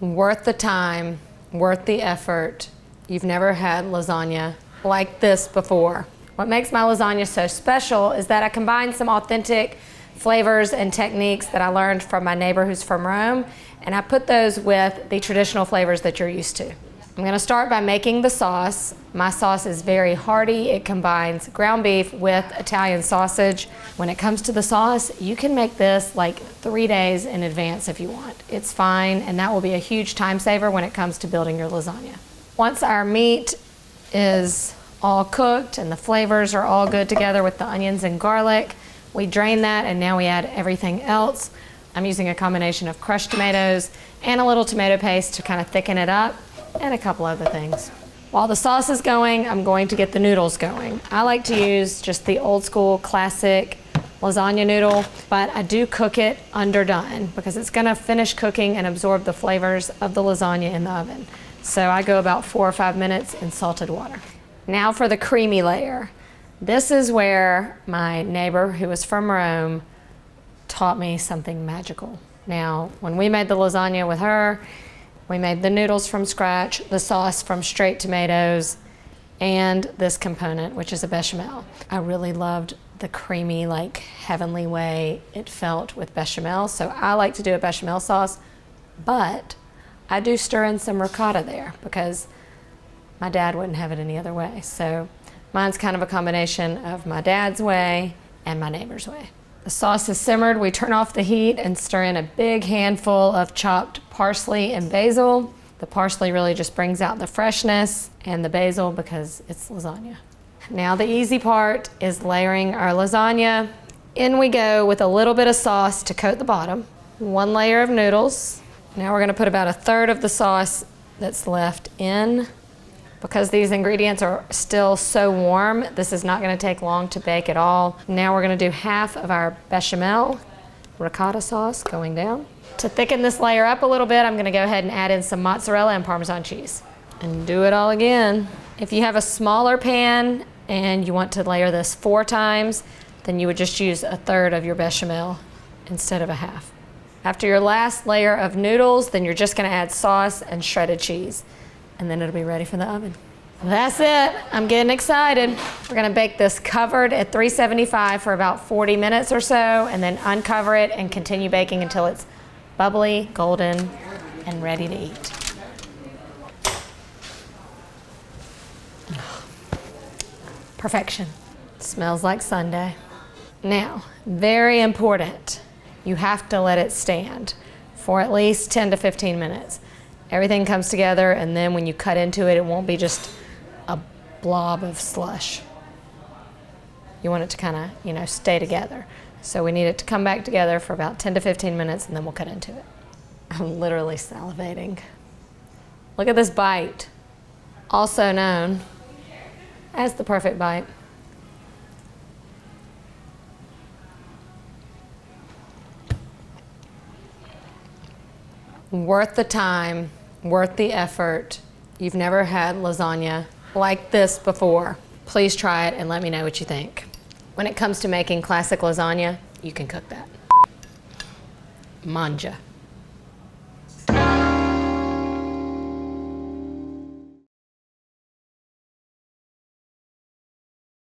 Worth the time, worth the effort. You've never had lasagna like this before. What makes my lasagna so special is that I combine some authentic flavors and techniques that I learned from my neighbor who's from Rome, and I put those with the traditional flavors that you're used to. I'm gonna start by making the sauce. My sauce is very hearty. It combines ground beef with Italian sausage. When it comes to the sauce, you can make this like 3 days in advance if you want. It's fine, and that will be a huge time saver when it comes to building your lasagna. Once our meat is all cooked and the flavors are all good together with the onions and garlic, we drain that, and now we add everything else. I'm using a combination of crushed tomatoes and a little tomato paste to kind of thicken it up, and a couple other things. While the sauce is going, I'm going to get the noodles going. I like to use just the old school classic lasagna noodle, but I do cook it underdone because it's gonna finish cooking and absorb the flavors of the lasagna in the oven. So I go about 4 or 5 minutes in salted water. Now for the creamy layer. This is where my neighbor who was from Rome taught me something magical. Now, when we made the lasagna with her, we made the noodles from scratch, the sauce from straight tomatoes, and this component, which is a bechamel. I really loved the creamy, like heavenly way it felt with bechamel. So I like to do a bechamel sauce, but I do stir in some ricotta there because my dad wouldn't have it any other way. So mine's kind of a combination of my dad's way and my neighbor's way. The sauce is simmered. We turn off the heat and stir in a big handful of chopped parsley and basil. The parsley really just brings out the freshness, and the basil because it's lasagna. Now the easy part is layering our lasagna. In we go with a little bit of sauce to coat the bottom. 1 layer of noodles. Now we're gonna put about 1/3 of the sauce that's left in. Because these ingredients are still so warm, this is not gonna take long to bake at all. Now we're gonna do half of our bechamel ricotta sauce going down. To thicken this layer up a little bit, I'm gonna go ahead and add in some mozzarella and Parmesan cheese. And do it all again. If you have a smaller pan and you want to layer this 4 times, then you would just use 1/3 of your bechamel instead of a half. After your last layer of noodles, then you're just gonna add sauce and shredded cheese, and then it'll be ready for the oven. That's it. I'm getting excited. We're gonna bake this covered at 375 for about 40 minutes or so, and then uncover it and continue baking until it's bubbly, golden, and ready to eat. Perfection. Smells like Sunday. Now, very important, you have to let it stand for at least 10 to 15 minutes. Everything comes together, and then when you cut into it, it won't be just a blob of slush. You want it to kind of, stay together. So we need it to come back together for about 10 to 15 minutes, and then we'll cut into it. I'm literally salivating. Look at this bite, also known as the perfect bite. Worth the time, worth the effort. You've never had lasagna like this before. Please try it and let me know what you think. When it comes to making classic lasagna, you can cook that. Manja.